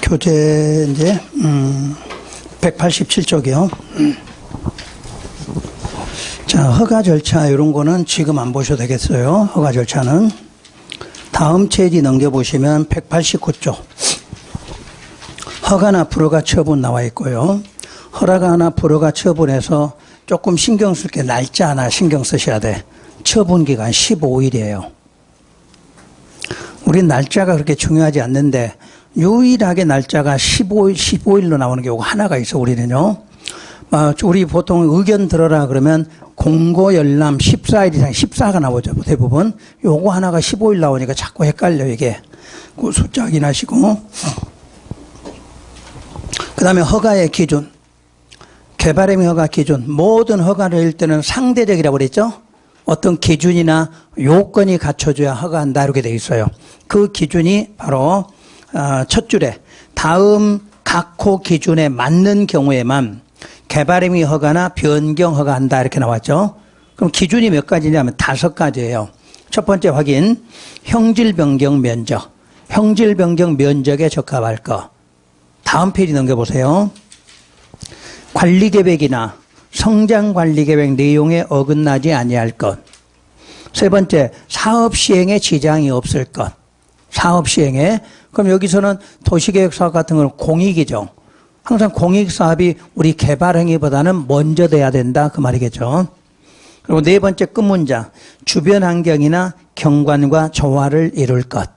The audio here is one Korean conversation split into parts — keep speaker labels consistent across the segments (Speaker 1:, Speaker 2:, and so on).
Speaker 1: 교재 이제 187쪽이요. 자, 허가 절차 이런 거는 지금 안 보셔도 되겠어요. 허가 절차는 다음 페이지 넘겨보시면 189쪽 허가나 불허가 처분 나와 있고요. 허가나 불허가 처분해서 조금 신경 쓸 게 날짜 하나 신경 쓰셔야 돼. 처분 기간 15일이에요. 우린 날짜가 그렇게 중요하지 않는데 유일하게 날짜가 15일로 나오는 경우가 하나가 있어. 우리는요. 우리 보통 의견 들어라 그러면 공고 열람 14일 이상 14가 나오죠. 대부분. 요거 하나가 15일 나오니까 자꾸 헷갈려 이게. 그 숫자 확인하시고. 그 다음에 허가의 기준. 개발행위 허가 기준. 모든 허가를 할 때는 상대적이라고 그랬죠. 어떤 기준이나 요건이 갖춰져야 허가한다 이렇게 돼 있어요. 그 기준이 바로 첫 줄에 다음 각호 기준에 맞는 경우에만 개발행위 허가나 변경 허가한다 이렇게 나왔죠. 그럼 기준이 몇 가지냐면 5가지예요. 첫 번째 확인, 형질 변경 면적. 형질 변경 면적에 적합할 것. 다음 페이지 넘겨보세요. 관리 계획이나 성장 관리 계획 내용에 어긋나지 아니할 것. 세 번째, 사업 시행에 지장이 없을 것. 사업 시행에. 그럼 여기서는 도시계획 사업 같은 건 공익이죠. 항상 공익사업이 우리 개발행위보다는 먼저 돼야 된다 그 말이겠죠. 그리고 네 번째 끝문장, 주변 환경이나 경관과 조화를 이룰 것.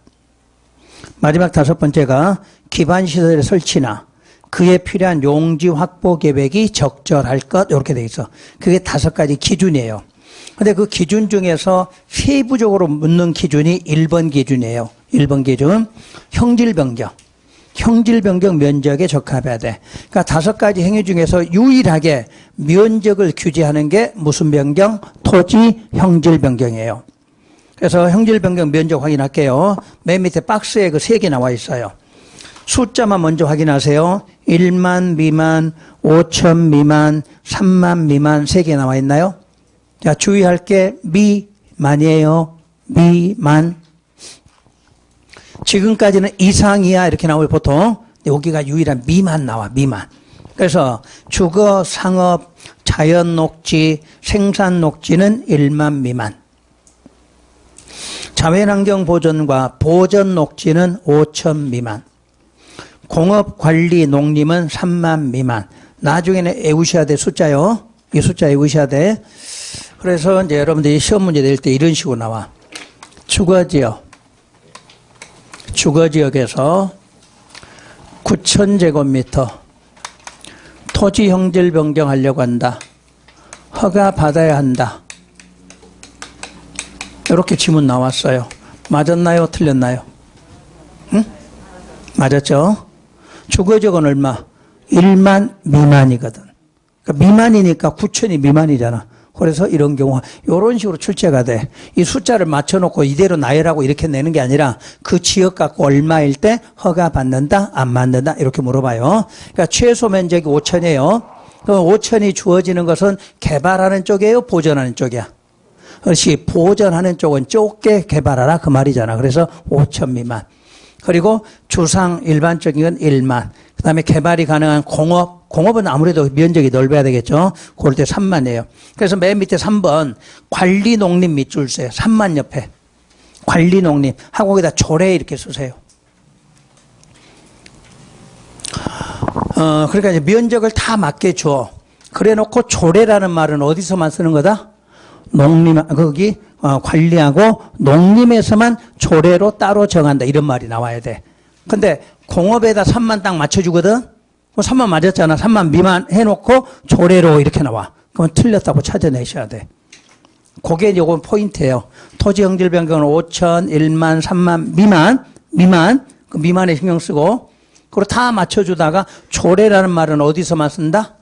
Speaker 1: 마지막 5번째가 기반시설의 설치나 그에 필요한 용지 확보 계획이 적절할 것 이렇게 돼 있어. 그게 5가지 기준이에요. 근데 그 기준 중에서 세부적으로 묻는 기준이 1번 기준이에요. 1번 기준, 형질 변경. 형질 변경 면적에 적합해야 돼. 그러니까 5가지 행위 중에서 유일하게 면적을 규제하는 게 무슨 변경? 토지 형질 변경이에요. 그래서 형질 변경 면적 확인할게요. 맨 밑에 박스에 그 3개 나와 있어요. 숫자만 먼저 확인하세요. 1만 미만, 5천 미만, 3만 미만 3개 나와 있나요? 자, 주의할 게 미만이에요. 미만. 지금까지는 이상 이하 이렇게 나오고 보통 여기가 유일한 미만 나와. 미만. 그래서 주거, 상업, 자연 녹지, 생산 녹지는 1만 미만. 자연환경 보전과 보전 녹지는 5천 미만. 공업, 관리, 농림은 3만 미만. 나중에는 외우셔야 돼, 숫자요. 이 숫자 외우셔야 돼. 그래서 이제 여러분들이 시험 문제 낼 때 이런 식으로 나와. 주거지역. 주거지역에서 9,000제곱미터 토지 형질 변경하려고 한다. 허가 받아야 한다. 이렇게 지문 나왔어요. 맞았나요? 틀렸나요? 응? 맞았죠? 주거지역은 얼마? 1만 미만이거든. 그러니까 미만이니까 9천이 미만이잖아. 그래서 이런 경우 이런 식으로 출제가 돼. 이 숫자를 맞춰놓고 이대로 나열하고 이렇게 내는 게 아니라 그 지역 갖고 얼마일 때 허가 받는다 안 받는다 이렇게 물어봐요. 그러니까 최소 면적이 5천이에요. 그럼 5천이 주어지는 것은 개발하는 쪽이에요? 보전하는 쪽이야? 그렇지. 보전하는 쪽은 좁게 개발하라 그 말이잖아. 그래서 5천 미만. 그리고 주상 일반적인 건 1만. 그 다음에 개발이 가능한 공업. 공업은 아무래도 면적이 넓어야 되겠죠. 그럴 때 3만이에요. 그래서 맨 밑에 3번 관리 농림 밑줄 써요. 3만 옆에. 관리 농림. 하고 거기다 조례 이렇게 쓰세요. 그러니까 이제 면적을 다 맞게 줘. 그래 놓고 조례라는 말은 어디서만 쓰는 거다? 농림, 거기 관리하고 농림에서만 조례로 따로 정한다. 이런 말이 나와야 돼. 근데 공업에다 3만 딱 맞춰주거든? 3만 맞았잖아. 3만 미만 해놓고 조례로 이렇게 나와. 그러면 틀렸다고 찾아내셔야 돼. 그게 요건 포인트예요. 토지 형질 변경은 5천, 1만, 3만, 미만. 그 미만에 신경 쓰고. 그리고 다 맞춰주다가 조례라는 말은 어디서만 쓴다?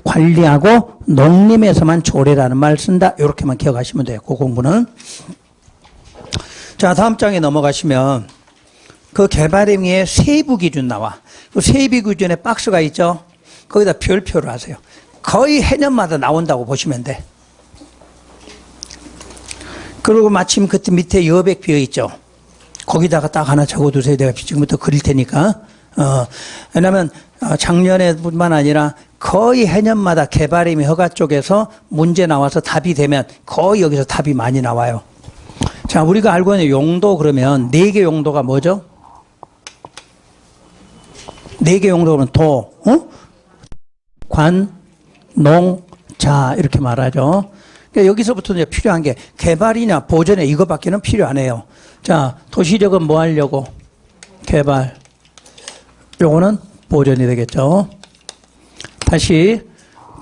Speaker 1: 관리하고 농림에서만 조례라는 말 쓴다. 이렇게만 기억하시면 돼요. 그 공부는. 자, 다음 장에 넘어가시면 그 개발행위의 세부 기준 나와. 그 세부 기준에 박스가 있죠. 거기다 별표를 하세요. 거의 해년마다 나온다고 보시면 돼. 그리고 마침 그때 밑에 여백 비어 있죠. 거기다가 딱 하나 적어두세요. 내가 지금부터 그릴 테니까. 왜냐하면 작년에뿐만 아니라 거의 해년마다 개발임이 허가 쪽에서 문제 나와서 답이 되면 거의 여기서 답이 많이 나와요. 자, 우리가 알고 있는 용도 그러면 4개 용도가 뭐죠? 4개 용도는 도, 관, 농, 자 이렇게 말하죠. 그러니까 여기서부터 이제 필요한 게 개발이냐 보전이냐 이거밖에는 필요 안 해요. 자, 도시적은 뭐 하려고? 개발. 요거는 보전이 되겠죠. 다시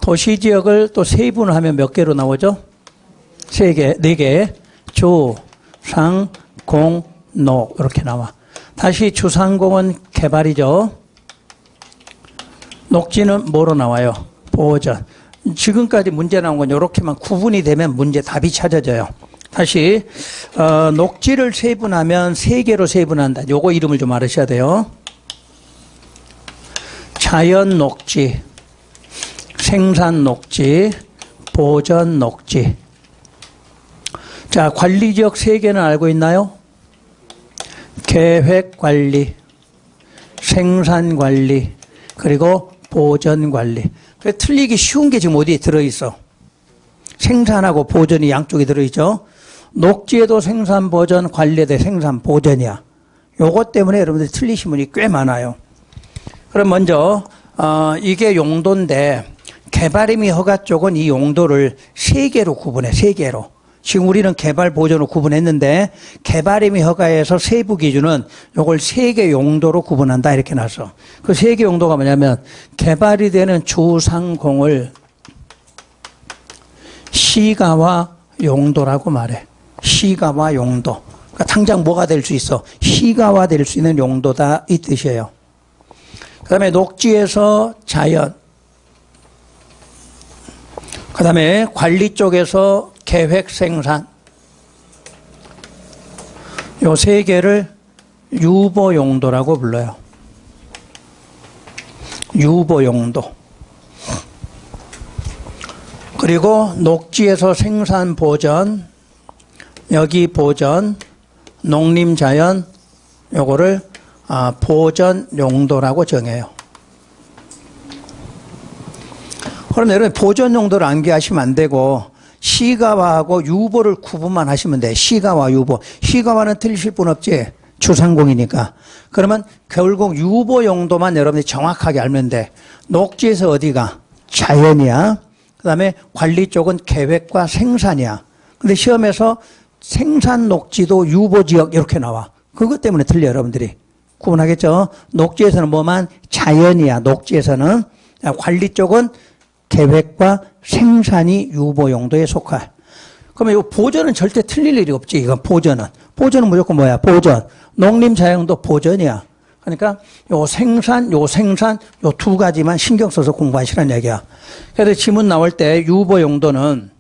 Speaker 1: 도시지역을 또 세분하면 몇 개로 나오죠? 3개, 4개. 주, 상, 공, 노 이렇게 나와. 다시 주상공은 개발이죠. 녹지는 뭐로 나와요? 보전. 지금까지 문제 나온 건 이렇게만 구분이 되면 문제 답이 찾아져요. 다시 녹지를 세분하면 3개로 세분한다. 요거 이름을 좀 알으셔야 돼요. 자연 녹지, 생산 녹지, 보전 녹지. 자, 관리지역 3개는 알고 있나요? 계획관리, 생산관리, 그리고 보전관리. 그래, 틀리기 쉬운 게 지금 어디에 들어있어? 생산하고 보전이 양쪽에 들어있죠? 녹지에도 생산, 보전, 관리에도 생산, 보전이야. 요것 때문에 여러분들이 틀리신 분이 꽤 많아요. 그럼 먼저, 이게 용도인데, 개발임이 허가 쪽은 이 용도를 3개로 구분해, 3개로. 지금 우리는 개발 보전으로 구분했는데, 개발임이 허가에서 세부 기준은 요걸 3개 용도로 구분한다, 이렇게 나서. 그 3개 용도가 뭐냐면, 개발이 되는 주상공을 시가와 용도라고 말해. 시가와 용도. 그러니까 당장 뭐가 될 수 있어? 시가화 될 수 있는 용도다, 이 뜻이에요. 그 다음에 녹지에서 자연. 그 다음에 관리 쪽에서 계획 생산. 요 3개를 유보 용도라고 불러요. 유보 용도. 그리고 녹지에서 생산 보전, 여기 보전, 농림 자연, 요거를 보전 용도라고 정해요. 그럼 여러분 보전 용도를 암기하시면 안 되고 시가화하고 유보를 구분만 하시면 돼. 시가화, 유보. 시가화는 틀리실 분 없지. 주상공이니까. 그러면 결국 유보 용도만 여러분이 정확하게 알면 돼. 녹지에서 어디가? 자연이야. 그 다음에 관리 쪽은 계획과 생산이야. 근데 시험에서 생산 녹지도 유보지역 이렇게 나와. 그것 때문에 틀려 여러분들이. 구분하겠죠? 녹지에서는 뭐만? 자연이야. 녹지에서는. 관리 쪽은 계획과 생산이 유보 용도에 속할. 그러면 이 보전은 절대 틀릴 일이 없지. 이건 보전은. 보전은 무조건 뭐야? 보전. 농림 자연도 보전이야. 그러니까 요 생산, 요 2가지만 신경 써서 공부하시라는 얘기야. 그래서 지문 나올 때 유보 용도는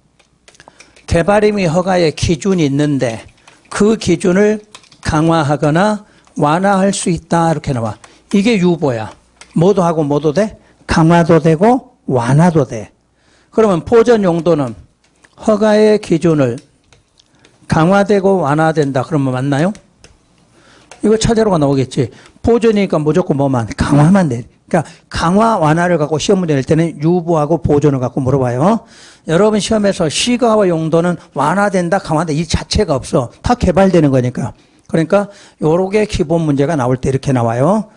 Speaker 1: 개발임의 허가의 기준이 있는데 그 기준을 강화하거나 완화할 수 있다. 이렇게 나와. 이게 유보야. 뭐도 하고 뭐도 돼? 강화도 되고 완화도 돼. 그러면 보전 용도는 허가의 기준을 강화되고 완화된다. 그러면 맞나요? 이거 차제로가 나오겠지. 보전이니까 무조건 뭐만? 강화만 돼. 그러니까 강화, 완화를 갖고 시험 문제 낼 때는 유보하고 보전을 갖고 물어봐요. 여러분 시험에서 시가와 용도는 완화된다, 강화된다 이 자체가 없어. 다 개발되는 거니까. 그러니까 요렇게 기본 문제가 나올 때 이렇게 나와요.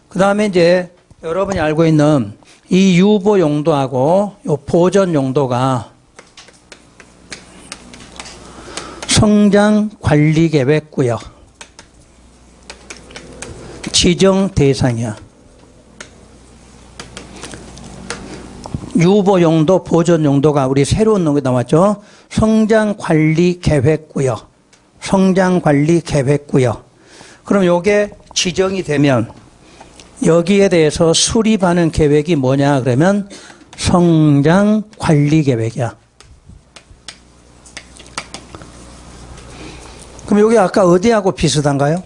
Speaker 1: 그 다음에 이제 여러분이 알고 있는 이 유보 용도하고 요 보전 용도가 성장 관리 계획 구역 지정 대상이야. 유보 용도, 보전 용도가 우리 새로운 놈이 나왔죠. 성장 관리 계획 구역, 성장 관리 계획 구역. 그럼 요게 지정이 되면 여기에 대해서 수립하는 계획이 뭐냐 그러면 성장 관리 계획이야. 그럼 여기 아까 어디하고 비슷한가요?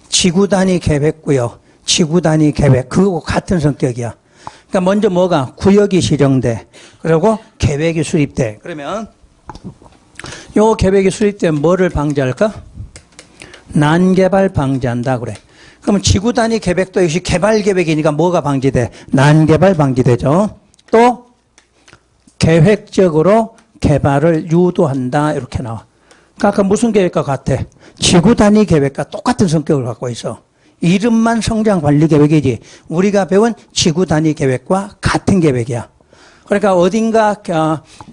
Speaker 1: 지구 단위 계획구역, 지구 단위 계획, 그거 같은 성격이야. 그러니까 먼저 뭐가? 구역이 지정돼. 그리고 계획이 수립돼. 그러면 요 계획이 수립되면 뭐를 방지할까? 난개발 방지한다 그래. 그러면 지구 단위 계획도 역시 개발 계획이니까 뭐가 방지돼? 난개발 방지되죠. 또 계획적으로 개발을 유도한다 이렇게 나와. 그러니까 아까 무슨 계획과 같아? 지구 단위 계획과 똑같은 성격을 갖고 있어. 이름만 성장 관리 계획이지 우리가 배운 지구 단위 계획과 같은 계획이야. 그러니까 어딘가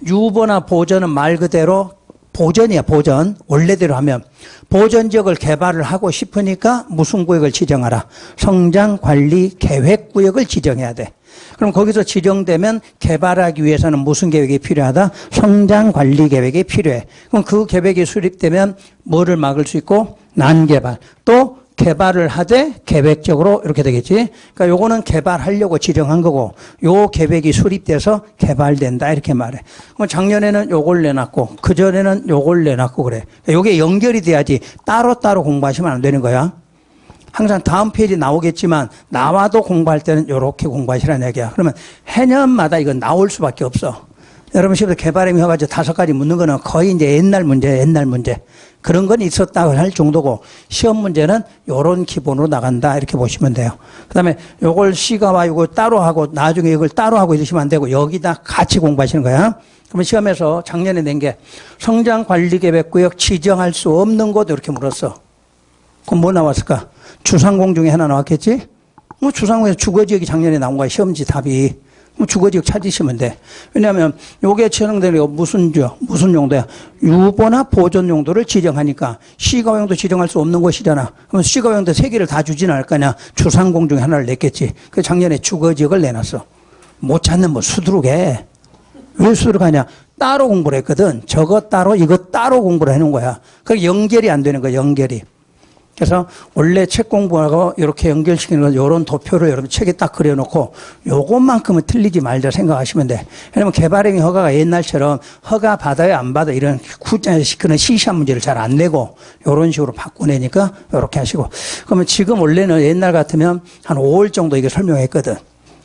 Speaker 1: 유보나 보전은 말 그대로 보전이야, 보전. 원래대로 하면 보전 지역을 개발을 하고 싶으니까 무슨 구역을 지정하라? 성장 관리 계획 구역을 지정해야 돼. 그럼 거기서 지정되면 개발하기 위해서는 무슨 계획이 필요하다? 성장 관리 계획이 필요해. 그럼 그 계획이 수립되면 뭐를 막을 수 있고? 난개발. 또 개발을 하되 계획적으로 이렇게 되겠지. 그러니까 요거는 개발하려고 지정한 거고 요 계획이 수립돼서 개발된다 이렇게 말해. 그럼 작년에는 요걸 내놨고 그전에는 요걸 내놨고 그래. 요게 연결이 돼야지 따로따로 공부하시면 안 되는 거야. 항상 다음 페이지 나오겠지만 나와도 공부할 때는 요렇게 공부하시라는 얘기야. 그러면 해년마다 이건 나올 수밖에 없어. 여러분 시험에서 개발행위 해가지고 5가지 묻는 거는 거의 이제 옛날 문제. 그런 건 있었다고 할 정도고 시험 문제는 요런 기본으로 나간다 이렇게 보시면 돼요. 그 다음에 요걸 시가와 요걸 따로 하고 나중에 이걸 따로 하고 이러시면 안 되고 여기다 같이 공부하시는 거야. 그러면 시험에서 작년에 낸 게 성장관리계획구역 지정할 수 없는 곳 이렇게 물었어. 그럼 뭐 나왔을까? 주상공 중에 하나 나왔겠지? 뭐 주상공에서 주거지역이 작년에 나온 거야. 시험지 답이. 주거지역 찾으시면 돼. 왜냐하면 요게 지정되는 게 무슨 용도야? 유보나 보존 용도를 지정하니까 시가용도 지정할 수 없는 곳이잖아. 그럼 시가용도 3개를 다 주진 않을 거냐? 주상공 중에 하나를 냈겠지. 그 작년에 주거지역을 내놨어. 못 찾는 뭐 수두룩해. 왜 수두룩하냐? 따로 공부를 했거든. 저거 따로 이거 따로 공부를 해놓은 거야. 그게 연결이 안 되는 거야. 연결이. 그래서 원래 책 공부하고 이렇게 연결시키는 건 이런 도표를 여러분 책에 딱 그려놓고 요것만큼은 틀리지 말자 생각하시면 돼. 왜냐면 개발행위 허가가 옛날처럼 허가 받아요 안 받아요 이런 그런 시시한 문제를 잘 안 내고 이런 식으로 바꾸내니까 이렇게 하시고. 그러면 지금 원래는 옛날 같으면 한 5월 정도 이게 설명했거든.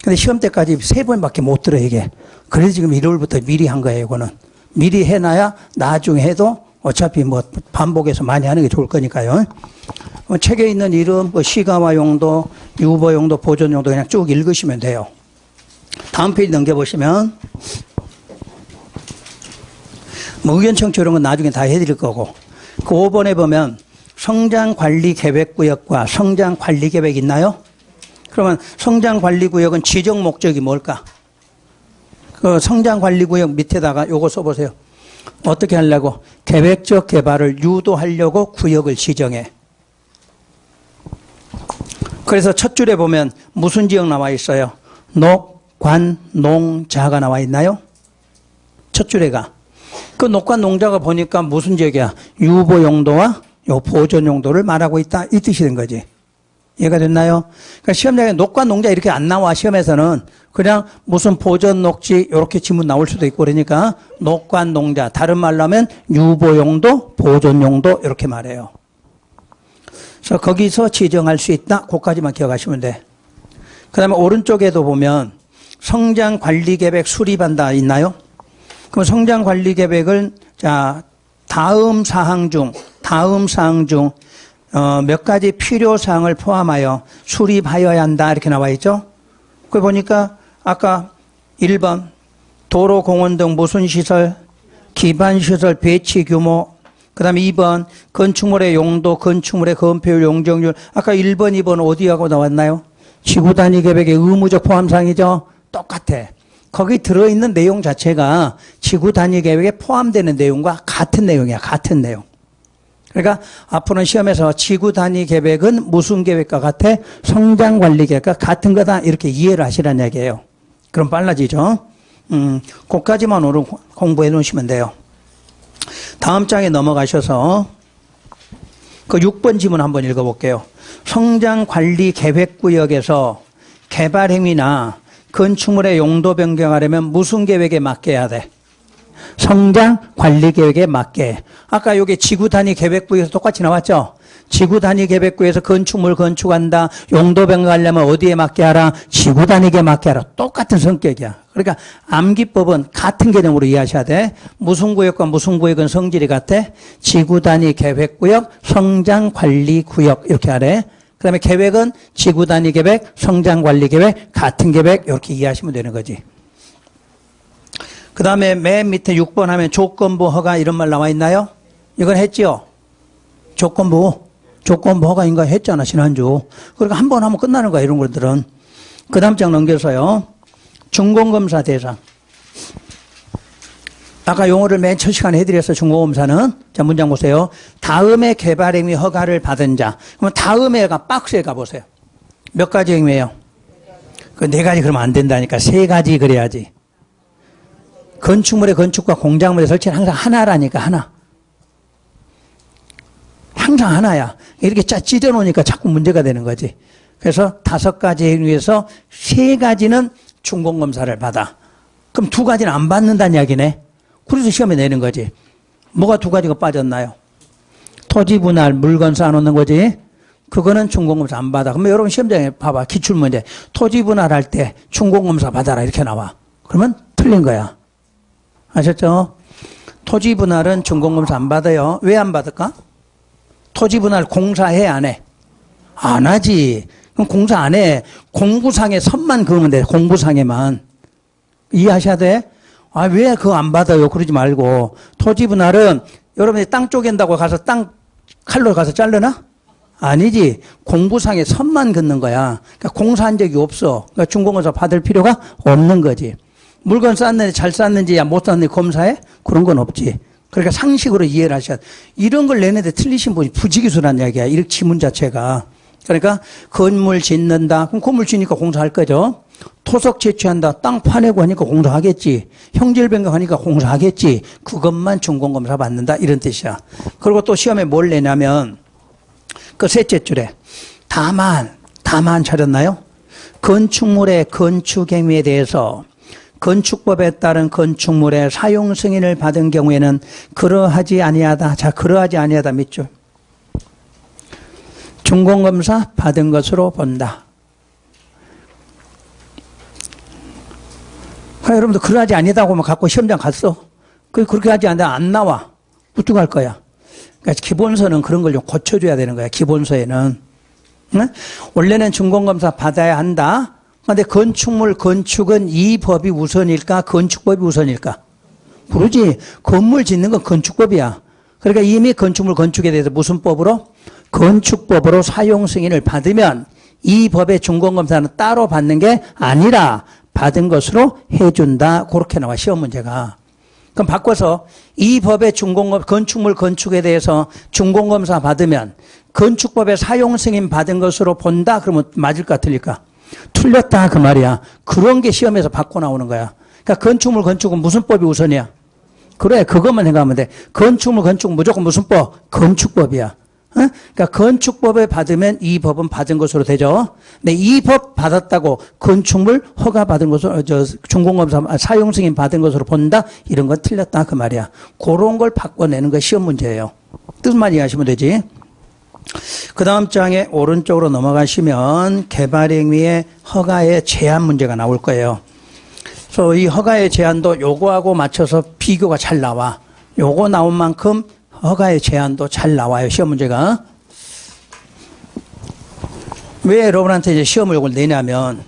Speaker 1: 근데 시험 때까지 3번밖에 못 들어 이게. 그래서 지금 1월부터 미리 한 거예요 이거는. 미리 해놔야 나중에 해도 어차피 뭐 반복해서 많이 하는 게 좋을 거니까요. 책에 있는 이름, 시가화 용도, 유보 용도, 보존 용도 그냥 쭉 읽으시면 돼요. 다음 페이지 넘겨보시면 뭐 의견 청취 이런 건 나중에 다 해드릴 거고 그 5번에 보면 성장관리계획구역과 성장관리계획 있나요? 그러면 성장관리구역은 지정 목적이 뭘까? 그 성장관리구역 밑에다가 요거 써보세요. 어떻게 하려고? 계획적 개발을 유도하려고 구역을 지정해. 그래서 첫 줄에 보면 무슨 지역 나와 있어요? 녹, 관, 농, 자가 나와 있나요? 첫 줄에가. 그 녹관 농자가 보니까 무슨 지역이야? 유보 용도와 요 보존 용도를 말하고 있다. 이 뜻이 된 거지. 이해가 됐나요? 그러니까 시험장에 녹관 농자 이렇게 안 나와. 시험에서는 그냥 무슨 보존 녹지 이렇게 지문 나올 수도 있고 그러니까 녹관 농자. 다른 말로 하면 유보 용도, 보존 용도 이렇게 말해요. 그래서 거기서 지정할 수 있다. 그것까지만 기억하시면 돼. 그 다음에 오른쪽에도 보면 성장관리계획 수립한다 있나요? 그럼 성장관리계획을 자 다음 사항 중 몇 가지 필요사항을 포함하여 수립하여야 한다 이렇게 나와 있죠. 그 보니까 아까 1번 도로, 공원 등 무슨 시설, 기반시설 배치 규모, 그 다음에 2번 건축물의 용도, 건축물의 건폐율, 용적률. 아까 1번, 2번 어디하고 나왔나요? 지구단위 계획의 의무적 포함사항이죠. 똑같아. 거기 들어있는 내용 자체가 지구단위 계획에 포함되는 내용과 같은 내용이야. 같은 내용. 그러니까 앞으로는 시험에서 지구단위 계획은 무슨 계획과 같아? 성장관리계획과 같은 거다. 이렇게 이해를 하시라는 얘기예요. 그럼 빨라지죠. 그까지만 오늘 공부해 놓으시면 돼요. 다음 장에 넘어가셔서 그 6번 지문 한번 읽어볼게요. 성장관리계획구역에서 개발행위나 건축물의 용도 변경하려면 무슨 계획에 맡겨야 돼? 성장관리계획에 맞게. 아까 여기 지구단위 계획구에서 똑같이 나왔죠? 지구단위 계획구에서 건축물 건축한다. 용도 변경하려면 어디에 맞게 하라? 지구단위에 맞게 하라. 똑같은 성격이야. 그러니까 암기법은 같은 개념으로 이해하셔야 돼. 무슨 구역과 무슨 구역은 성질이 같아? 지구단위 계획구역, 성장관리구역 이렇게 하래. 그 그다음에 계획은 지구 단위 계획, 성장 관리 계획, 같은 계획 이렇게 이해하시면 되는 거지. 그다음에 맨 밑에 6번 하면 조건부 허가 이런 말 나와 있나요? 이건 했지요? 조건부 허가인가 했잖아 지난주. 그러니까 한 번 하면 끝나는 거야 이런 것들은. 그 다음 장 넘겨서요. 준공검사 대상. 아까 용어를 맨 첫 시간에 해드렸어 중공검사는. 자 문장 보세요. 다음에 개발 행위 허가를 받은 자. 그러면 다음에가 박스에 가보세요. 몇 가지 행위예요? 그 네 가지 그러면 안 된다니까. 세 가지 그래야지. 건축물의 건축과 공작물의 설치는 항상 하나라니까 하나. 항상 하나야. 이렇게 찢어 놓으니까 자꾸 문제가 되는 거지. 그래서 5가지 행위에서 3가지는 준공검사를 받아. 그럼 2가지는 안 받는다는 이야기네. 그래서 시험에 내는 거지. 뭐가 2가지가 빠졌나요? 토지 분할, 물건 쌓아놓는 거지. 그거는 준공검사 안 받아. 그러면 여러분 시험장에 봐봐. 기출문제. 토지 분할할 때 준공검사 받아라 이렇게 나와. 그러면 틀린 거야. 아셨죠? 토지 분할은 준공검사 안 받아요. 왜 안 받을까? 토지 분할 공사해 안 해? 안 하지. 그럼 공사 안 해. 공구상에 선만 그으면 돼. 공구상에만. 이해하셔야 돼? 아, 왜 그거 안 받아요? 그러지 말고. 토지 분할은 여러분이 땅 쪼갠다고 가서 땅 칼로 가서 자르나? 아니지. 공구상에 선만 긋는 거야. 그러니까 공사한 적이 없어. 그러니까 준공검사 받을 필요가 없는 거지. 물건 쌌는지 잘 쌌는지 못 쌌는지 검사해? 그런 건 없지. 그러니까 상식으로 이해를 하셔야 돼. 이런 걸 내는데 틀리신 분이 부지기수란 이야기야. 이 지문 자체가. 그러니까 건물 짓는다. 그럼 건물 짓니까 공사할 거죠. 토속 채취한다. 땅 파내고 하니까 공사하겠지. 형질 변경하니까 공사하겠지. 그것만 준공검사 받는다. 이런 뜻이야. 그리고 또 시험에 뭘 내냐면 그 셋째 줄에 다만 찾았나요? 건축물의 건축행위에 대해서 건축법에 따른 건축물의 사용 승인을 받은 경우에는 그러하지 아니하다. 자, 그러하지 아니하다 몇 줄? 준공검사 받은 것으로 본다. 여러분들 그러하지 아니다고 하면 갖고 시험장 갔어. 그렇게 하지 않는다 안 나와. 우뚝 할 거야. 그러니까 기본서는 그런 걸 좀 고쳐줘야 되는 거야. 기본서에는. 응? 원래는 준공검사 받아야 한다. 그런데 건축은 이 법이 우선일까? 건축법이 우선일까? 그러지. 건물 짓는 건 건축법이야. 그러니까 이미 건축에 대해서 무슨 법으로? 건축법으로 사용 승인을 받으면 이 법의 준공검사는 따로 받는 게 아니라 받은 것으로 해준다. 그렇게 나와 시험 문제가. 그럼 바꿔서 이 법의 건축물 건축에 대해서 준공검사 받으면 건축법의 사용 승인 받은 것으로 본다. 그러면 맞을까 틀릴까? 틀렸다 그 말이야. 그런 게 시험에서 받고 나오는 거야. 그러니까 건축은 무슨 법이 우선이야? 그래 그것만 생각하면 돼. 건축은 무조건 무슨 법? 건축법이야. 그러니까 건축법을 받으면 이 법은 받은 것으로 되죠. 근데 이 법 받았다고 건축물 허가 받은 것으로 준공검사 사용 승인 받은 것으로 본다. 이런 건 틀렸다 그 말이야. 그런 걸 바꿔내는 거 시험 문제예요. 뜻만 이해하시면 되지. 그 다음 장에 오른쪽으로 넘어가시면 개발행위의 허가의 제한 문제가 나올 거예요. 그래서 이 허가의 제한도 요거하고 맞춰서 비교가 잘 나와. 요거 나온 만큼 허가의 제한도 잘 나와요. 시험 문제가. 왜 여러분한테 이제 시험을 요걸 내냐면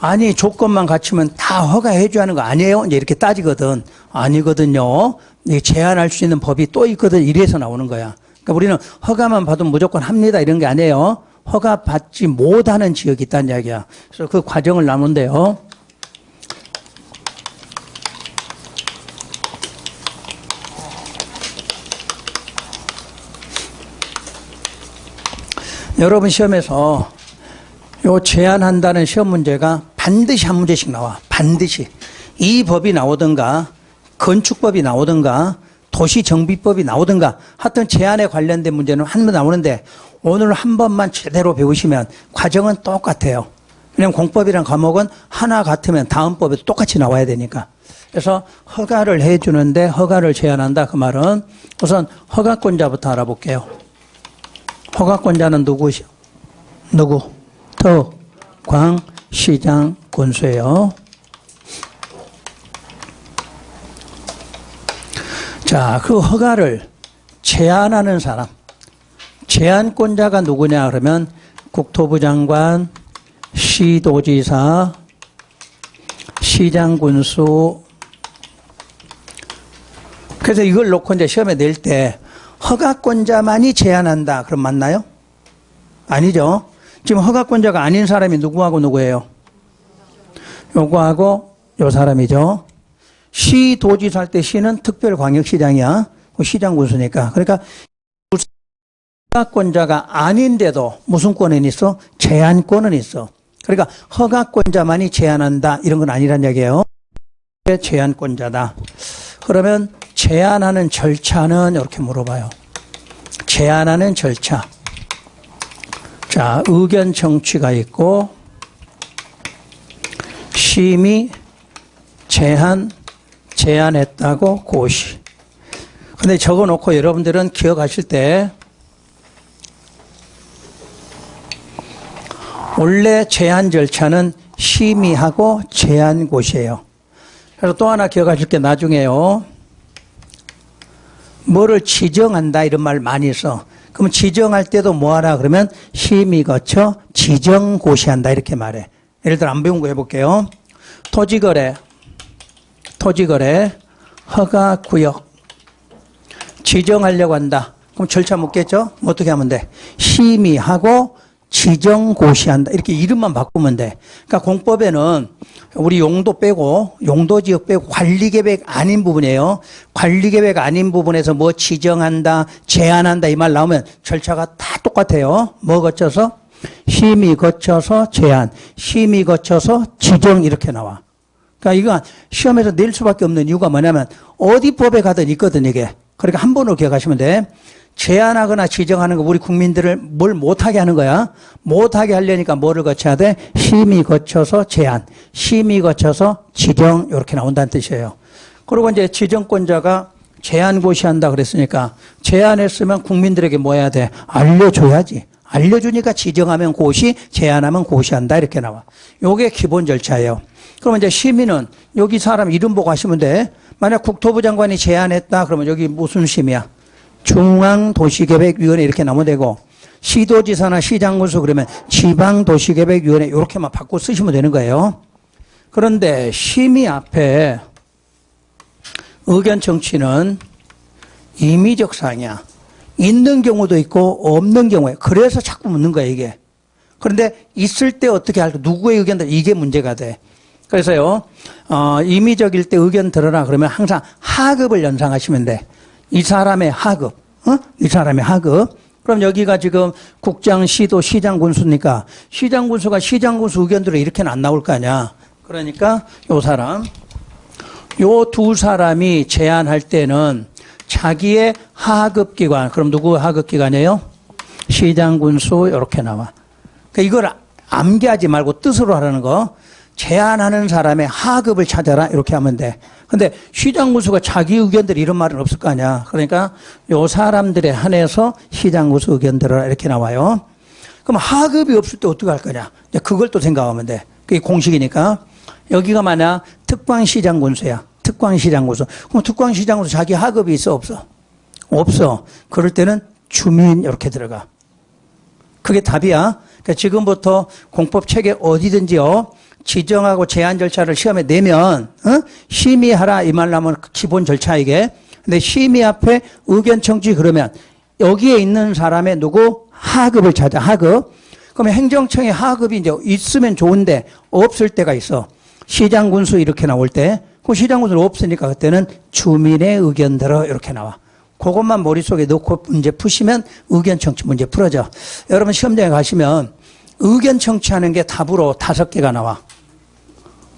Speaker 1: 아니 조건만 갖추면 다 허가해 줘야 하는 거 아니에요? 이제 이렇게 따지거든. 아니거든요. 제한할 수 있는 법이 또 있거든. 이래서 나오는 거야. 그러니까 우리는 허가만 받으면 무조건 합니다 이런 게 아니에요. 허가 받지 못하는 지역이 있다는 이야기야. 그래서 그 과정을 나눈대요. 여러분 시험에서 요 제한한다는 시험 문제가 반드시 한 문제씩 나와. 반드시. 이 법이 나오든가 건축법이 나오든가 도시정비법이 나오든가 하여튼 제한에 관련된 문제는 한 번 나오는데 오늘 한 번만 제대로 배우시면 과정은 똑같아요. 왜냐하면 공법이란 과목은 하나 같으면 다음 법에도 똑같이 나와야 되니까. 그래서 허가를 해주는데 허가를 제한한다 그 말은 우선 허가권자부터 알아볼게요. 허가권자는 누구시오? 누구? 광시장 군수예요. 자, 그 허가를 제한하는 사람. 제한권자가 누구냐 그러면 국토부 장관, 시도지사, 시장군수. 그래서 이걸 놓고 이제 시험에 낼 때 허가권자만이 제한한다. 그럼 맞나요? 아니죠. 지금 허가권자가 아닌 사람이 누구하고 누구예요? 요거하고 요 사람이죠. 시도지사 할 때 시는 특별광역시장이야. 시장군수니까. 그러니까 허가권자가 아닌데도 무슨 권은 있어? 제한권은 있어. 그러니까 허가권자만이 제한한다. 이런 건 아니란 얘기예요. 제한권자다. 그러면 제한하는 절차는 이렇게 물어봐요. 제한하는 절차. 자, 의견 청취가 있고 심의 제한했다고 고시. 근데 적어놓고 여러분들은 기억하실 때 원래 제한 절차는 심의하고 제한고시예요. 그래서 또 하나 기억하실 게 나중에요. 뭐를 지정한다 이런 말 많이 써. 그러면 지정할 때도 뭐 하라 그러면 심의 거쳐 지정고시한다 이렇게 말해. 예를 들어 안 배운 거 해볼게요. 토지거래, 허가구역 지정하려고 한다. 그럼 절차 묻겠죠? 어떻게 하면 돼? 심의하고 지정고시한다. 이렇게 이름만 바꾸면 돼. 그러니까 공법에는 우리 용도 빼고, 용도지역 빼고 관리계획 아닌 부분이에요. 관리계획 아닌 부분에서 뭐 지정한다, 제한한다 이 말 나오면 절차가 다 똑같아요. 뭐 거쳐서? 심의 거쳐서 제한, 심의 거쳐서 지정 이렇게 나와. 그러니까 이거 시험에서 낼 수밖에 없는 이유가 뭐냐면 어디 법에 가든 있거든 이게. 그러니까 한 번으로 기억하시면 돼. 제한하거나 지정하는 거 우리 국민들을 뭘 못하게 하는 거야. 못하게 하려니까 뭐를 거쳐야 돼? 심의 거쳐서 제한, 심의 거쳐서 지정 이렇게 나온다는 뜻이에요. 그리고 이제 지정권자가 제한고시한다 그랬으니까 제한했으면 국민들에게 뭐 해야 돼? 알려줘야지. 알려주니까 지정하면 고시, 제한하면 고시한다 이렇게 나와. 요게 기본 절차예요. 그러면 이제 심의는 여기 사람 이름 보고 하시면 돼. 만약 국토부 장관이 제안했다 그러면 여기 무슨 심의야? 중앙도시계획위원회 이렇게 나오면 되고 시도지사나 시장군수 그러면 지방도시계획위원회 이렇게만 바꿔 쓰시면 되는 거예요. 그런데 심의 앞에 의견 청취는 임의적 사항이야. 있는 경우도 있고 없는 경우에 그래서 자꾸 묻는 거야 이게. 그런데 있을 때 어떻게 할까? 누구의 의견들 이게 문제가 돼. 그래서요 임의적일 때 의견 들어라 그러면 항상 하급을 연상하시면 돼. 이 사람의 하급, 이 사람의 하급. 그럼 여기가 지금 국장, 시도, 시장군수니까 시장군수가 시장군수 의견들을 이렇게는 안 나올 거 아니야. 그러니까 요 사람, 요 두 사람이 제안할 때는 자기의 하급기관, 그럼 누구 하급기관이에요? 시장군수 이렇게 나와. 그러니까 이걸 암기하지 말고 뜻으로 하라는 거. 제안하는 사람의 하급을 찾아라 이렇게 하면 돼. 근데 시장군수가 자기 의견들 이런 말은 없을 거 아니야. 그러니까 요 사람들에 한해서 시장군수 의견 들어라 이렇게 나와요. 그럼 하급이 없을 때 어떻게 할 거냐. 그걸 또 생각하면 돼. 그게 공식이니까. 여기가 만약 특광시장군수야. 특광시장군수. 그럼 특광시장군수 자기 하급이 있어 없어? 없어. 그럴 때는 주민 이렇게 들어가. 그게 답이야. 그러니까 지금부터 공법책에 어디든지요. 지정하고 제한 절차를 시험에 내면 심의하라 이 말 나오면 기본 절차 이게. 근데 심의 앞에 의견 청취 그러면 여기에 있는 사람의 누구? 하급을 찾아. 하급. 그러면 행정청에 하급이 이제 있으면 좋은데 없을 때가 있어. 시장군수 이렇게 나올 때. 그 시장군수는 없으니까 그때는 주민의 의견대로 이렇게 나와. 그것만 머릿속에 넣고 문제 푸시면 의견 청취 문제 풀어져. 여러분 시험장에 가시면 의견 청취하는 게 답으로 5개가 나와.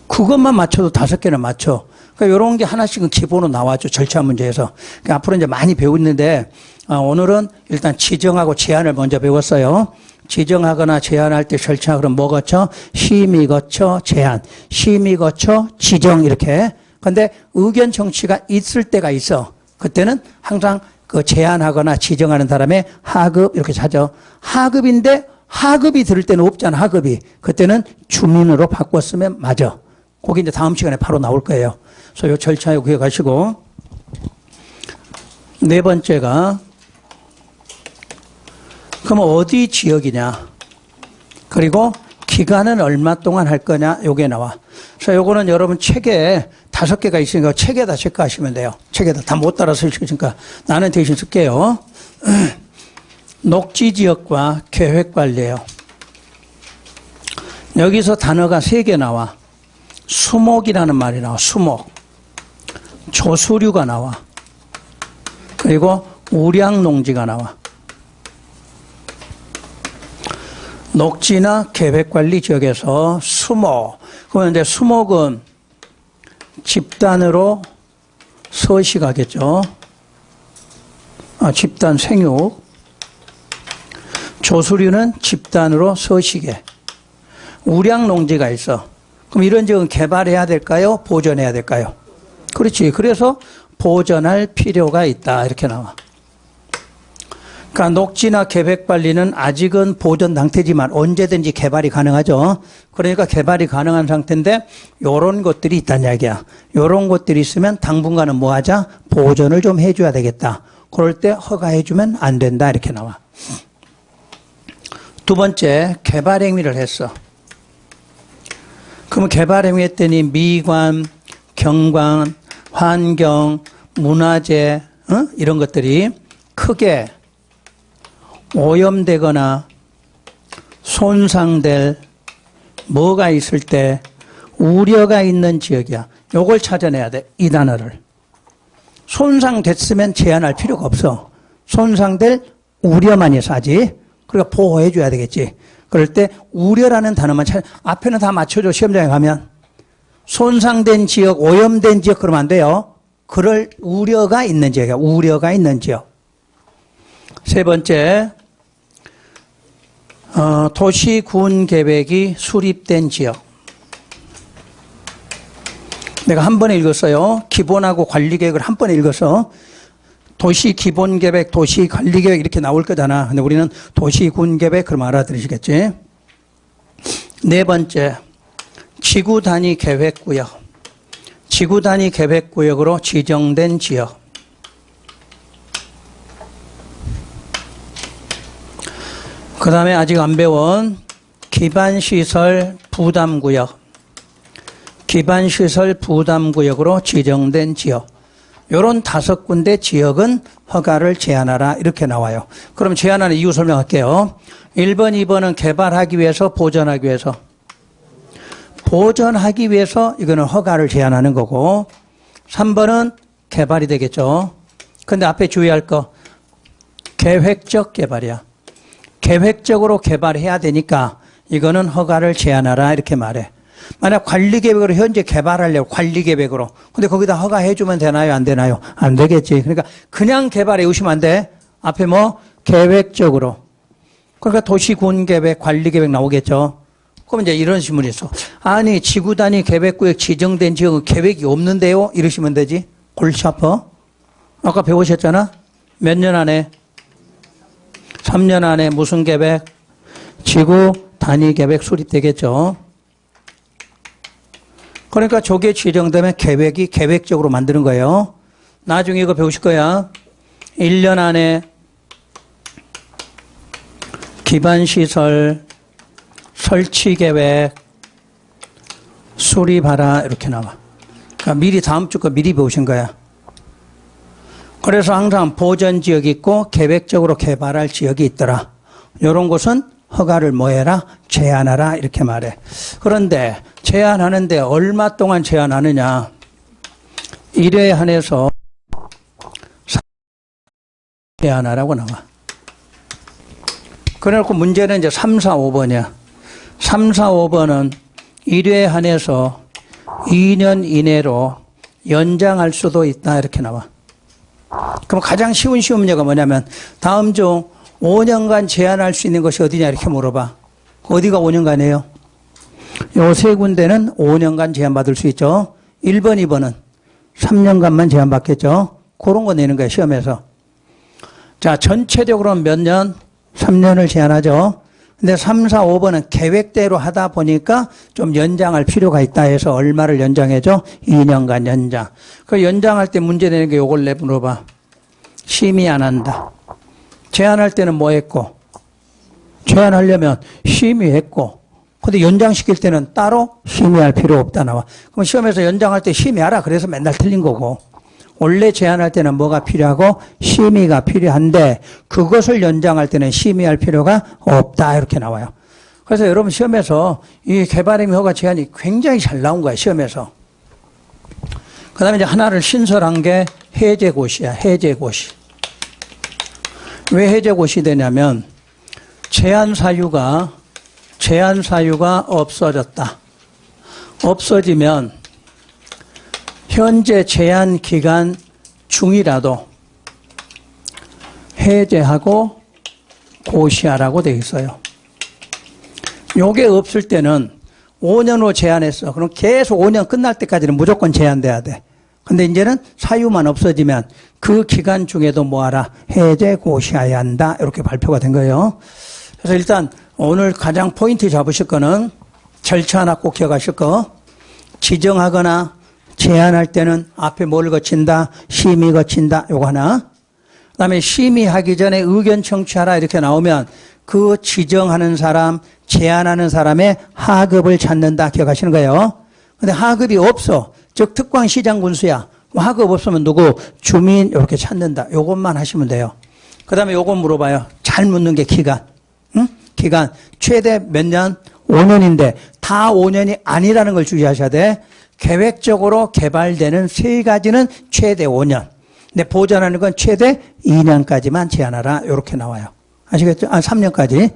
Speaker 1: 그것만 맞춰도 5개는 맞춰. 그러니까 이런 게 하나씩은 기본으로 나와줘. 절차 문제에서. 그러니까 앞으로 이제 많이 배우는데 오늘은 일단 지정하고 제한을 먼저 배웠어요. 지정하거나 제한할 때 절차 그럼 뭐 거쳐? 심의 거쳐 제한, 심의 거쳐 지정 이렇게. 근데 의견 청취가 있을 때가 있어. 그때는 항상 그 제한하거나 지정하는 사람의 하급 이렇게 찾아. 하급인데 하급이 들을 때는 없잖아. 하급이. 그때는 주민으로 바꿨으면 맞아. 그게 이제 다음 시간에 바로 나올 거예요. 그래서 이 절차에 기억하시고. 네 번째가 그럼 어디 지역이냐? 그리고 기간은 얼마 동안 할 거냐, 요게 나와. 그래서 요거는 여러분 책에 5개가 있으니까 책에다 체크하시면 돼요. 책에다 다 못 따라 쓰시니까 나는 대신 쓸게요. 녹지 지역과 계획 관리예요. 여기서 단어가 3개 나와. 수목이라는 말이 나와. 수목. 조수류가 나와. 그리고 우량농지가 나와. 녹지나 계획관리 지역에서 수목. 그러면 이제 수목은 집단으로 서식하겠죠. 집단 생육. 조수류는 집단으로 서식해. 우량농지가 있어. 그럼 이런 지역은 개발해야 될까요? 보존해야 될까요? 그렇지. 그래서 보존할 필요가 있다. 이렇게 나와. 그러니까 녹지나 계획관리는 아직은 보존 상태지만 언제든지 개발이 가능하죠. 그러니까 개발이 가능한 상태인데 이런 것들이 있다는 이야기야. 이런 것들이 있으면 당분간은 뭐 하자? 보존을 좀 해줘야 되겠다. 그럴 때 허가해주면 안 된다. 이렇게 나와. 두 번째, 개발 행위를 했어. 그러면 개발 행위 했더니 미관, 경관, 환경, 문화재 이런 것들이 크게 오염되거나 손상될 뭐가 있을 때 우려가 있는 지역이야. 요걸 찾아내야 돼. 이 단어를. 손상됐으면 제한할 필요가 없어. 손상될 우려만 있어야지. 그러니까 보호해 줘야 되겠지. 그럴 때 우려라는 단어만 앞에는 다 맞춰줘. 시험장에 가면. 손상된 지역, 오염된 지역 그러면 안 돼요. 그럴 우려가 있는 지역이야. 우려가 있는 지역. 세 번째, 도시군 계획이 수립된 지역. 내가 한 번에 읽었어요. 기본하고 관리계획을 한 번에 읽어서 도시기본계획, 도시관리계획 이렇게 나올 거잖아. 근데 우리는 도시군계획 그럼 알아들으시겠지. 네 번째, 지구단위 계획구역. 지구단위 계획구역으로 지정된 지역. 그 다음에 아직 안 배운 기반시설 부담구역. 기반시설 부담구역으로 지정된 지역. 요런 5군데 지역은 허가를 제한하라 이렇게 나와요. 그럼 제한하는 이유 설명할게요. 1번, 2번은 개발하기 위해서, 보존하기 위해서. 보존하기 위해서 이거는 허가를 제한하는 거고 3번은 개발이 되겠죠. 근데 앞에 주의할 거 계획적 개발이야. 계획적으로 개발해야 되니까 이거는 허가를 제한하라 이렇게 말해. 만약 관리계획으로 현재 개발하려고 관리계획으로. 근데 거기다 허가해 주면 되나요? 안 되나요? 안 되겠지. 그러니까 그냥 개발해 오시면 안 돼. 앞에 뭐 계획적으로. 그러니까 도시군계획, 관리계획 나오겠죠. 그럼 이제 이런 질문이 있어. 아니 지구단위 계획구역 지정된 지역은 계획이 없는데요? 이러시면 되지. 골치 아파. 아까 배우셨잖아. 몇 년 안에? 3년 안에 무슨 계획? 지구단위 계획 수립되겠죠. 그러니까 저게 지정되면 계획이 계획적으로 만드는 거예요. 나중에 이거 배우실 거야. 1년 안에 기반시설 설치 계획 수립하라 이렇게 나와. 그러니까 미리 다음 주 거 미리 배우신 거야. 그래서 항상 보전 지역이 있고 계획적으로 개발할 지역이 있더라. 이런 곳은 허가를 뭐 해라? 제한하라 이렇게 말해. 그런데 제한하는데 얼마 동안 제한하느냐? 1회에 한해서 제한하라고 나와. 그래놓고 문제는 이제 3, 4, 5번이야. 3, 4, 5번은 1회에 한해서 2년 이내로 연장할 수도 있다 이렇게 나와. 그럼 가장 쉬운 문제가 뭐냐면 다음 중 5년간 제한할 수 있는 것이 어디냐 이렇게 물어봐. 어디가 5년간이에요? 요 세 군데는 5년간 제한받을 수 있죠. 1번, 2번은 3년간만 제한받겠죠. 그런 거 내는 거예요, 시험에서. 자, 전체적으로 몇 년? 3년을 제한하죠. 근데 3, 4, 5번은 계획대로 하다 보니까 좀 연장할 필요가 있다 해서 얼마를 연장해줘? 2년간 연장. 그 연장할 때 문제 내는 게 요걸 내 물어봐. 심의 안 한다. 제한할 때는 뭐 했고? 제한하려면 심의했고, 근데 연장시킬 때는 따로 심의할 필요 없다 나와. 그럼 시험에서 연장할 때 심의하라. 그래서 맨날 틀린 거고. 원래 제한할 때는 뭐가 필요하고 심의가 필요한데 그것을 연장할 때는 심의할 필요가 없다. 이렇게 나와요. 그래서 여러분 시험에서 이 개발행위 허가 제한이 굉장히 잘 나온 거야. 시험에서. 그 다음에 이제 하나를 신설한 게 해제고시야. 해제고시. 왜 해제고시 되냐면 제한 사유가 없어졌다. 없어지면 현재 제한 기간 중이라도 해제하고 고시하라고 되어 있어요. 요게 없을 때는 5년 후 제한했어. 그럼 계속 5년 끝날 때까지는 무조건 제한돼야 돼. 근데 이제는 사유만 없어지면 그 기간 중에도 뭐하라? 해제 고시해야 한다. 이렇게 발표가 된 거예요. 그래서 일단 오늘 가장 포인트 잡으실 거는 절차 하나 꼭 기억하실 거. 지정하거나 제한할 때는 앞에 뭘 거친다? 심의 거친다. 요거 하나. 그 다음에 심의하기 전에 의견 청취하라 이렇게 나오면 그 지정하는 사람, 제한하는 사람의 하급을 찾는다. 기억하시는 거예요. 근데 하급이 없어. 즉 특광시장 군수야. 하급 없으면 누구? 주민 이렇게 찾는다. 요것만 하시면 돼요. 그 다음에 요거 물어봐요. 잘 묻는 게 기간. 응? 기간. 최대 몇 년? 5년인데 다 5년이 아니라는 걸 주의하셔야 돼. 계획적으로 개발되는 세 가지는 최대 5년. 근데 보전하는 건 최대 2년까지만 제한하라. 이렇게 나와요. 아시겠죠? 3년까지.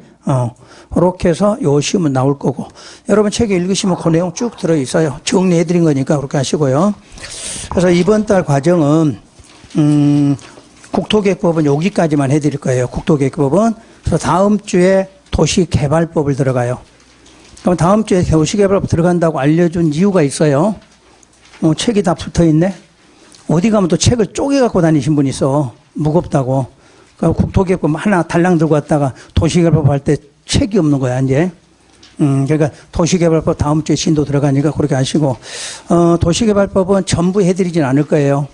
Speaker 1: 그렇게 해서 요 시험은 나올 거고. 여러분 책에 읽으시면 그 내용 쭉 들어있어요. 정리해드린 거니까 그렇게 하시고요. 그래서 이번 달 과정은, 국토계획법은 여기까지만 해드릴 거예요. 국토계획법은. 그래서 다음 주에 도시개발법을 들어가요. 그럼 다음 주에 도시개발법 들어간다고 알려준 이유가 있어요. 책이 다 붙어 있네. 어디 가면 또 책을 쪼개 갖고 다니신 분 있어. 무겁다고. 그러니까 국토계획법 하나 달랑 들고 왔다가 도시개발법 할 때 책이 없는 거야, 이제. 그러니까 도시개발법 다음 주에 신도 들어가니까 그렇게 하시고, 도시개발법은 전부 해드리진 않을 거예요.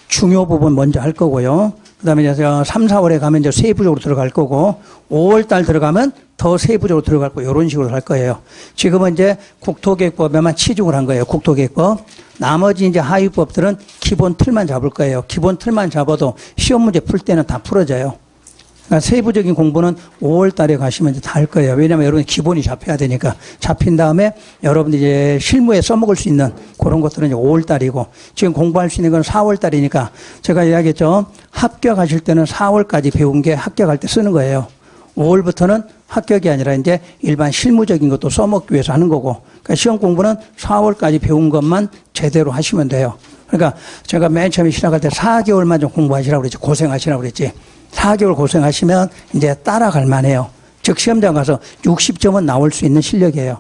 Speaker 1: 중요 부분 먼저 할 거고요. 그 다음에 이제 3, 4월에 가면 이제 세부적으로 들어갈 거고, 5월 달 들어가면 더 세부적으로 들어갈 거고, 이런 식으로 할 거예요. 지금은 이제 국토계획법에만 치중을 한 거예요. 국토계획법. 나머지 이제 하위법들은 기본 틀만 잡을 거예요. 기본 틀만 잡아도 시험 문제 풀 때는 다 풀어져요. 그러니까 세부적인 공부는 5월 달에 가시면 이제 다 할 거예요. 왜냐면 여러분 기본이 잡혀야 되니까. 잡힌 다음에 여러분들이 이제 실무에 써먹을 수 있는 그런 것들은 이제 5월 달이고, 지금 공부할 수 있는 건 4월 달이니까 제가 이야기했죠. 합격하실 때는 4월까지 배운 게 합격할 때 쓰는 거예요. 5월부터는 합격이 아니라 이제 일반 실무적인 것도 써먹기 위해서 하는 거고, 그러니까 시험 공부는 4월까지 배운 것만 제대로 하시면 돼요. 그러니까 제가 맨 처음에 시작할 때 4개월만 좀 공부하시라고 그랬지. 고생하시라고 그랬지. 4개월 고생하시면 이제 따라갈 만해요. 즉 시험장 가서 60점은 나올 수 있는 실력이에요.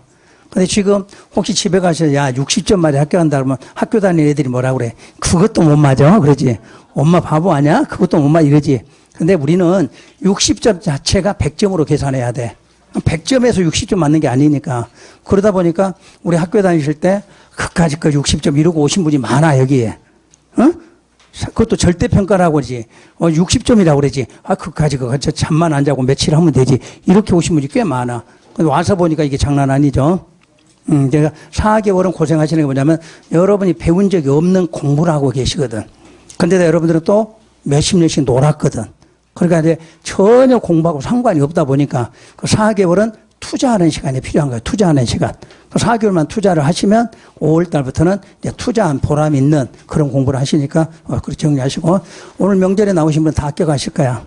Speaker 1: 근데 지금 혹시 집에 가서 야 60점 맞아 합격한다 그러면 학교 다니는 애들이 뭐라 그래? 그것도 못 맞아. 그러지. 엄마 바보 아니야? 그것도 못 맞아. 이러지. 근데 우리는 60점 자체가 100점으로 계산해야 돼. 100점에서 60점 맞는 게 아니니까. 그러다 보니까 우리 학교 다니실 때 그까짓 거 60점 이러고 오신 분이 많아 여기에. 응? 그것도 절대평가라고 그러지. 60점이라고 그러지. 그까짓 거 잠만 안 자고 며칠 하면 되지. 이렇게 오신 분이 꽤 많아. 와서 보니까 이게 장난 아니죠. 제가 4개월은 고생하시는 게 뭐냐면 여러분이 배운 적이 없는 공부를 하고 계시거든. 근데 여러분들은 또 몇십 년씩 놀았거든. 그러니까 이제 전혀 공부하고 상관이 없다 보니까 그 4개월은 투자하는 시간이 필요한 거예요. 투자하는 시간. 그 4개월만 투자를 하시면 5월 달부터는 이제 투자한 보람 있는 그런 공부를 하시니까 그렇게 정리하시고, 오늘 명절에 나오신 분 다 합격하실 거야.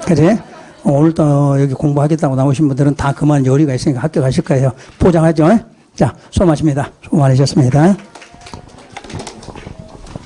Speaker 1: 그래? 오늘 또 여기 공부하겠다고 나오신 분들은 다 그만 요리가 있으니까 합격하실 거예요. 보장하죠? 자, 수고 많으십니다. 수고 많으셨습니다.